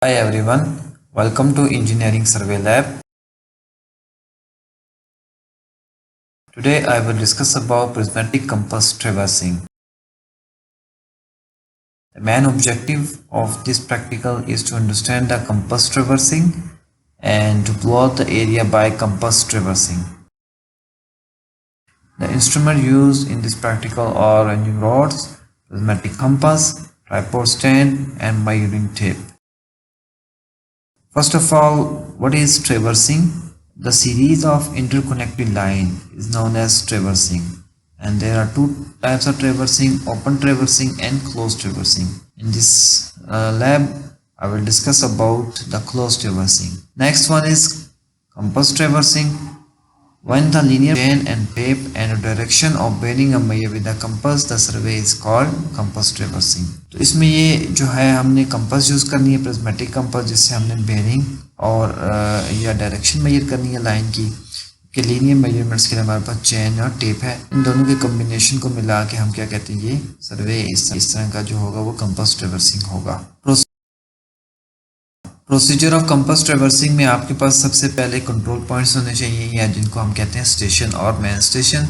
Hi everyone, welcome to Engineering Survey Lab. Today I will discuss about prismatic compass traversing. The main objective of this practical is to understand the compass traversing and to plot the area by compass traversing. The instrument used in this practical are ranging rods, prismatic compass, tripod stand and measuring tape. First of all, what is traversing? The series of interconnected line is known as traversing, and there are two types of traversing: open traversing and closed traversing. In this lab, I will discuss about the closed traversing. Next one is compass traversing. When the linear chain and tape and the direction of bearing a measure with the compass, the survey is called compass traversing. तो इसमें ये जो है हमने compass use करनी है, prismatic compass, जिससे हमने बेयरिंग और या डायरेक्शन मेजर करनी है लाइन की। कि लीनियर मेजरमेंट्स के लिए हमारे पास चेन और टेप है, इन दोनों के कॉम्बिनेशन को मिला के हम क्या कहते हैं, ये सर्वे इस तरह का जो होगा वो कंपास ट्रेवर्सिंग होगा। प्रोसीजर ऑफ कंपास ट्रेवर्सिंग में आपके पास सबसे पहले कंट्रोल पॉइंट्स होने चाहिए, या जिनको हम कहते हैं स्टेशन और मेन स्टेशन।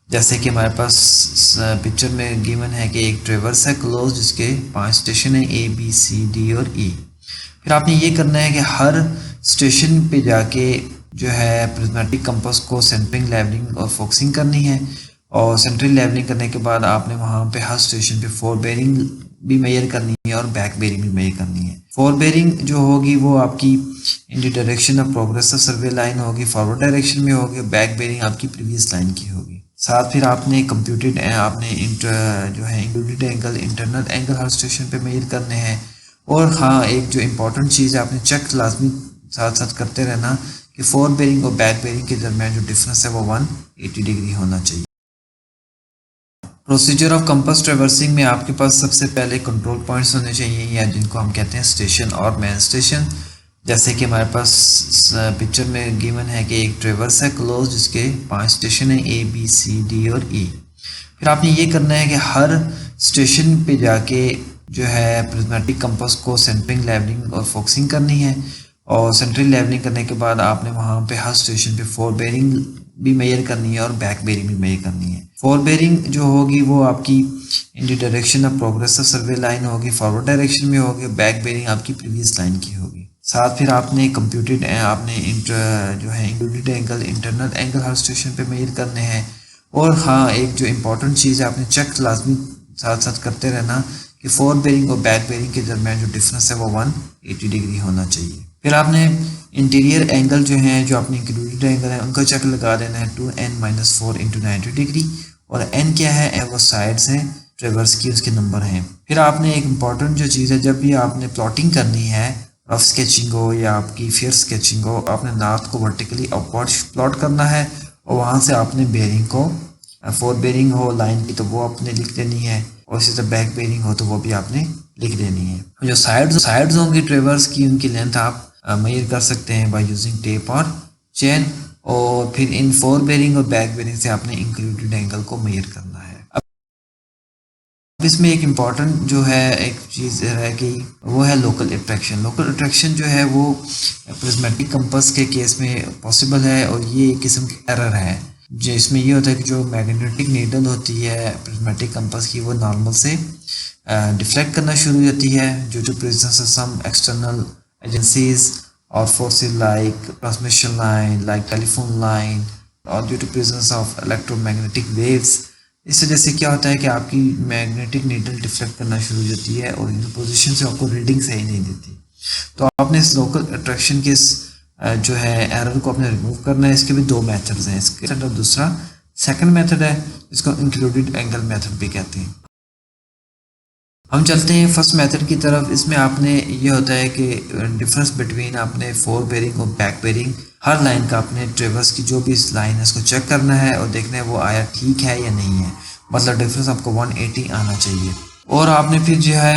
जैसे कि हमारे पास पिक्चर में गिवन है कि एक ट्रेवर्स है क्लोज, जिसके 5 स्टेशन है, ए बी सी डी और ई। फिर आपने ये करना है कि हर स्टेशन पे जाके जो है प्रिज्मेटिक कंपास को सेंटरिंग, लेवलिंग और फोकसिंग करनी है। और सेंटरिंग लेवलिंग करने के बाद आपने वहाँ पे हर स्टेशन पे फोर बेयरिंग भी मेजर करनी है और बैक बेयरिंग भी मेजर करनी है। फोर बेयरिंग जो होगी वो आपकी in the direction of progress of survey line होगी, फॉरवर्ड डायरेक्शन में होगी। बैक बेयरिंग आपकी प्रीवियस लाइन की होगी। साथ फिर आपने कंप्यूटेड आपने जो है इंक्लूडेड एंगल, इंटरनल एंगल हर स्टेशन पे मेजर करने हैं। और हाँ, एक जो इम्पोर्टेंट चीज़ है, आपने चेक लाजमी साथ साथ करते रहना कि फोर बेयरिंग और बैक बेयरिंग के दरमियान जो डिफरेंस है वो 180 डिग्री होना चाहिए। प्रोसीजर ऑफ कंपास ट्रेवर्सिंग में आपके पास सबसे पहले कंट्रोल पॉइंट्स होने चाहिए, या जिनको हम कहते हैं स्टेशन और मेन स्टेशन। जैसे कि हमारे पास पिक्चर में गिवन है कि एक ट्रेवर्स है क्लोज, जिसके 5 स्टेशन है, ए बी सी डी और ई। फिर आपने ये करना है कि हर स्टेशन पे जाके जो है प्रिज्मेटिक कंपास को सेंटरिंग, लेवलिंग और फोकसिंग करनी है। और सेंटरिंग लेवलिंग करने के बाद आपने वहाँ पे हर स्टेशन पे फोर बेयरिंग भी मेजर करनी है और बैक बेयरिंग भी मेजर करनी है। फोर बेयरिंग जो होगी वो आपकी in the direction of progress of survey line होगी, फॉरवर्ड डायरेक्शन में होगी। बैक बेयरिंग आपकी प्रीवियस लाइन की होगी। साथ फिर आपने कंप्यूटेड आपने जो है इंक्लूडेड एंगल, इंटरनल एंगल हर स्टेशन पे मेजर करने हैं। और हाँ, एक जो इम्पोर्टेंट चीज़ है, आपने चेक लाजमी साथ साथ करते रहना कि फोर बेयरिंग और बैक बेयरिंग के दरमियान जो डिफरेंस है वो 180 डिग्री होना चाहिए। फिर आपने इंटीरियर एंगल जो हैं, जो अपने इंक्लूडेड एंगल है, उनका चेक लगा देना है 2n-4 इंटू 90 डिग्री। और n क्या है, वो साइड्स हैं ट्रेवर्स की, उसके नंबर हैं। फिर आपने एक इम्पॉर्टेंट जो चीज़ है, जब भी आपने प्लॉटिंग करनी है, रफ स्केचिंग हो या आपकी फेयर स्केचिंग हो, आपने नॉर्थ को वर्टिकली अपवर्ड प्लॉट करना है। और वहाँ से आपने बेयरिंग को, फोर बेयरिंग हो लाइन की तो वो आपने लिख देनी है, और इसी तरह बैक बेयरिंग हो तो वो भी आपने लिख देनी है। जो साइड्स होंगी ट्रेवर्स की, उनकी लेंथ आप मेजर कर सकते हैं बाय यूजिंग टेप और चेन। और फिर इन फोर बेयरिंग और बैक बेयरिंग से आपने इंक्लूडेड एंगल को मेजर करना है। अब इसमें एक इम्पॉर्टेंट जो है एक चीज़ है कि वो है लोकल अट्रैक्शन। लोकल अट्रैक्शन जो है वो प्रिज्मेटिक कंपास के केस में पॉसिबल है, और ये एक किस्म की एरर है। जो इसमें ये होता है कि जो मैग्नेटिक नीडल होती है प्रिज्मेटिक कंपास की, वो नॉर्मल से डिफ्लेक्ट करना शुरू हो जाती है due to presence of some external agencies और forces like transmission line, like telephone line, और due to presence of electromagnetic waves. इस वजह से क्या होता है कि आपकी मैग्नेटिक नीडल डिफ्लेक्ट करना शुरू हो जाती है और इन पोजीशन से आपको रीडिंग सही नहीं देती। तो आपने इस लोकल अट्रैक्शन के जो है एरर को आपने रिमूव करना है। इसके भी दो मेथड्स हैं, इसके और दूसरा सेकंड मेथड है, इसको इंक्लूडेड एंगल मेथड भी कहते हैं। हम चलते हैं फर्स्ट मेथड की तरफ। इसमें आपने ये होता है कि डिफरेंस बिटवीन आपने फोर बेयरिंग और बैक बेयरिंग, हर लाइन का आपने ट्रेवर्स की जो भी इस लाइन है इसको चेक करना है और देखना है वो आया ठीक है या नहीं है। मतलब डिफरेंस आपको 180 आना चाहिए। और आपने फिर जो है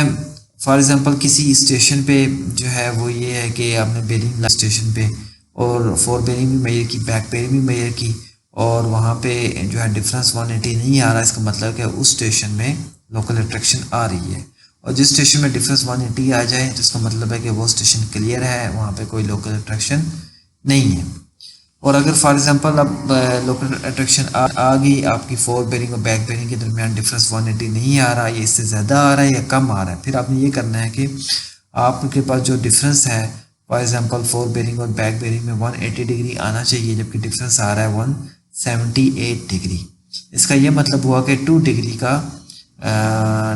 फॉर एग्जांपल किसी स्टेशन पे जो है वो ये है कि आपने बेयरिंग स्टेशन पे और फोर बेयरिंग भी मेजर की, बैक बेयरिंग भी मेजर की, और वहाँ पे जो है डिफरेंस 180 नहीं आ रहा। इसका मतलब है उस स्टेशन में लोकल अट्रैक्शन आ रही है। और जिस स्टेशन में डिफरेंस 180 आ जाए जिसका मतलब है कि वो स्टेशन क्लियर है, वहाँ पे कोई लोकल अट्रैक्शन नहीं है। और अगर फॉर एग्जांपल अब लोकल अट्रैक्शन आ गई, आपकी फोर बेरिंग और बैक बेरिंग के दरमियान डिफरेंस 180 नहीं आ रहा, ये इससे ज़्यादा आ रहा है या कम आ रहा है, फिर आपने ये करना है कि आपके पास जो डिफरेंस है फॉर एग्जांपल फोर बेरिंग और बैक बेरिंग में 180 डिग्री आना चाहिए, जबकि डिफरेंस आ रहा है 178 डिग्री। इसका ये मतलब हुआ कि 2 डिग्री का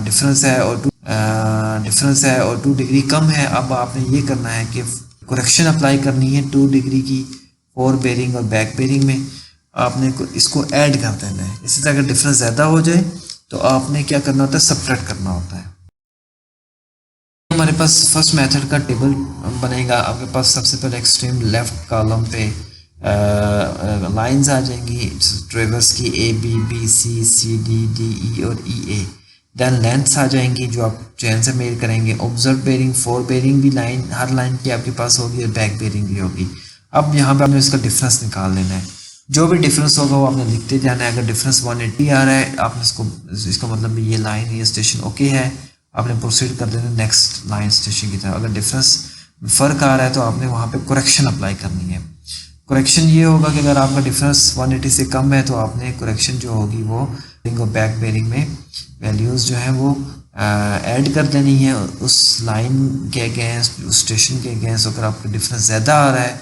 डिफरेंस है और 2 डिग्री कम है। अब आपने ये करना है कि करेक्शन अप्लाई करनी है 2 डिग्री की फोर बेरिंग और बैक बेरिंग में, आपने इसको ऐड कर देना है। इसी तरह अगर डिफरेंस ज़्यादा हो जाए तो आपने क्या करना होता है, सब्ट्रैक्ट करना होता है। हमारे पास फर्स्ट मेथड का टेबल बनेगा। आपके पास सबसे पहले एक्सट्रीम लेफ्ट कॉलम पे लाइंस आ जाएंगी ट्रेवर्स की A B B C C D D E और ई ए। देन लेंथ्स आ जाएंगी जो आप चैन से मेल करेंगे। ऑब्जर्व बेरिंग फोर बेरिंग भी लाइन हर लाइन की आपके पास होगी और बैक बेरिंग भी होगी। अब यहाँ पे आपने इसका डिफरेंस निकाल लेना है। जो भी डिफरेंस होगा वो आपने लिखते जाना है। अगर डिफरेंस 180 आ रहा है आपने इसका मतलब ये लाइन ये स्टेशन ओके है, आपने प्रोसीड कर देना नेक्स्ट लाइन स्टेशन की तरफ। अगर डिफरेंस फर्क आ रहा है तो आपने वहाँ पे करेक्शन अप्लाई करनी है। करेक्शन ये होगा कि अगर आपका डिफरेंस 180 से कम है तो आपने करेक्शन जो होगी वो बैक बेरिंग में वैल्यूज़ जो है वो ऐड कर देनी है उस लाइन के अगेंस्ट, उस स्टेशन के अगेंस्ट। अगर आपका डिफरेंस ज़्यादा आ रहा है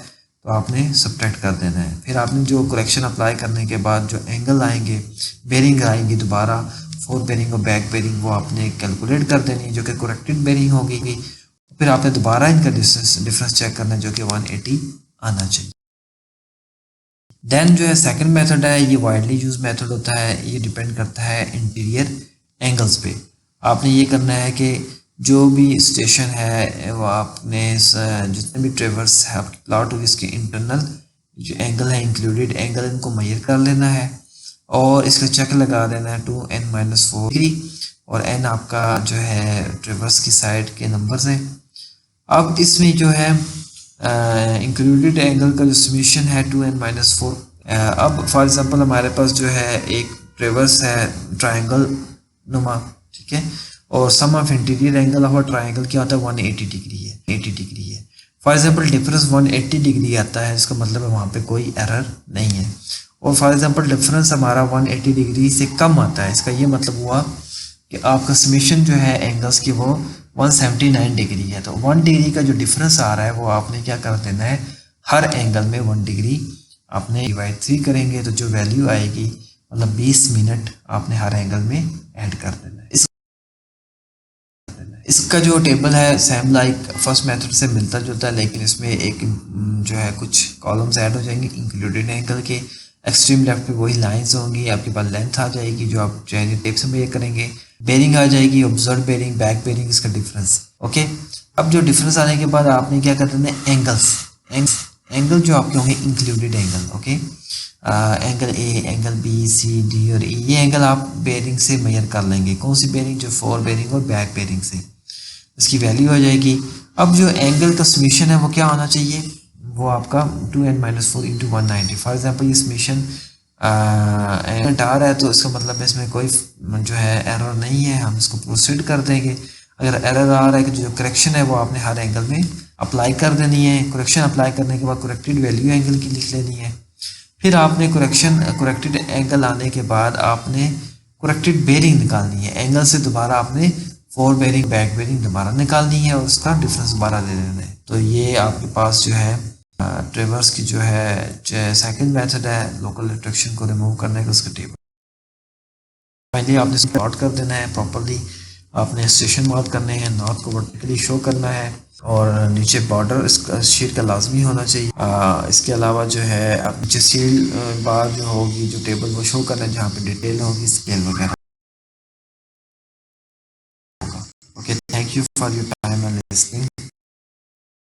तो आपने सब्ट्रैक्ट कर देना है। फिर आपने जो करेक्शन अप्लाई करने के बाद जो एंगल आएंगे, बेरिंग आएंगी दोबारा फोर बेरिंग और बैक बेरिंग, वो आपने कैलकुलेट कर देनी है जो कि करेक्टेड बेरिंग होगी। फिर आपने दोबारा इनका डिफरेंस चेक करना है जो कि 180 आना चाहिए। देन जो है सेकंड मेथड है, ये वाइडली यूज मेथड होता है। ये डिपेंड करता है इंटीरियर एंगल्स पे। आपने ये करना है कि जो भी स्टेशन है वो आपने जितने भी ट्रेवर्स है आपकी प्लॉट होगी इसके इंटरनल जो एंगल है इंक्लूडेड एंगल, इनको मेजर कर लेना है और इसका चेक लगा देना है 2n-4 डिग्री। और n आपका जो है ट्रेवर्स की साइड के नंबर्स हैं। अब इसमें जो है इंक्लूडेड एंगल का जो समीशन है 2n-4। अब फॉर एग्जांपल हमारे पास जो है एक ट्रेवर्स है ट्रायंगल नुमा, ठीक है, और sum of interior angle of triangle क्या होता है 180 डिग्री है, 80 डिग्री है। फॉर एग्जांपल डिफरेंस 180 डिग्री आता है, इसका मतलब है वहाँ पे कोई एरर नहीं है। और फॉर एग्जांपल डिफरेंस हमारा 180 डिग्री से कम आता है, इसका ये मतलब हुआ कि आपका समीशन जो है एंगल्स की वो 179 डिग्री है। तो 1 डिग्री का जो डिफरेंस आ रहा है वो आपने क्या कर देना है, हर एंगल में 1 डिग्री आपने डिवाइड 3 करेंगे तो जो वैल्यू आएगी मतलब 20 मिनट आपने हर एंगल में ऐड कर देना है। इसका जो टेबल है सेम लाइक फर्स्ट मेथड से मिलता जुलता है, लेकिन इसमें एक जो है कुछ कॉलम्स ऐड हो जाएंगे इंक्लूडेड एंगल के। एक्सट्रीम लेफ्ट पे वही लाइंस होंगी, आपके पास लेंथ आ जाएगी जो आप चाहे टेप से मेजर करेंगे, बेरिंग आ जाएगी, ऑब्जर्व बेरिंग बैक बेरिंग इसका डिफरेंस। ओके, अब जो डिफरेंस आने के बाद आपने क्या कर देना है, एंगल जो आपके होंगे included angle. Okay, angle A, angle B, C, D और ई, ये एंगल आप बेरिंग से मेजर कर लेंगे। कौन सी बेरिंग, जो फोर बेरिंग और बैक बेरिंग से, इसकी वैल्यू आ जाएगी। अब जो एंगल का समीशन है वो क्या होना चाहिए, वो आपका 2n-4 इंटू 190। फॉर एग्जाम्पल ये समीशन एंगल आ रहा है तो इसका मतलब है इसमें कोई जो है एरर नहीं है, हम इसको प्रोसीड कर देंगे। अगर एरर आ रहा है कि जो करेक्शन है वो आपने हर एंगल में अप्लाई कर देनी है। करेक्शन अप्लाई करने के बाद करेक्टेड वैल्यू एंगल की लिख लेनी है। फिर आपने करेक्टेड एंगल आने के बाद आपने करेक्टेड बेरिंग निकालनी है। एंगल से दोबारा आपने फोर बेरिंग बैक बेरिंग दोबारा निकालनी है और उसका डिफरेंस दोबारा ले लेना है। तो ये आपके पास जो है ट्रेवर्स की जो है सेकंड मेथड है लोकल अट्रैक्शन को रिमूव करने का, उसका टेबल। पहले आपने इसको प्लॉट कर देना है प्रॉपर्ली, आपने स्टेशन मार्क करने हैं, नॉर्थ को वर्टिकली शो करना है और नीचे बॉर्डर इसका शीट का लाजमी होना चाहिए। इसके अलावा जो है आप नीचे सील बार जो होगी जो टेबल वो शो करना है जहाँ पे डिटेल होगी स्केल वगैरह। Okay, thank you for your time and listening.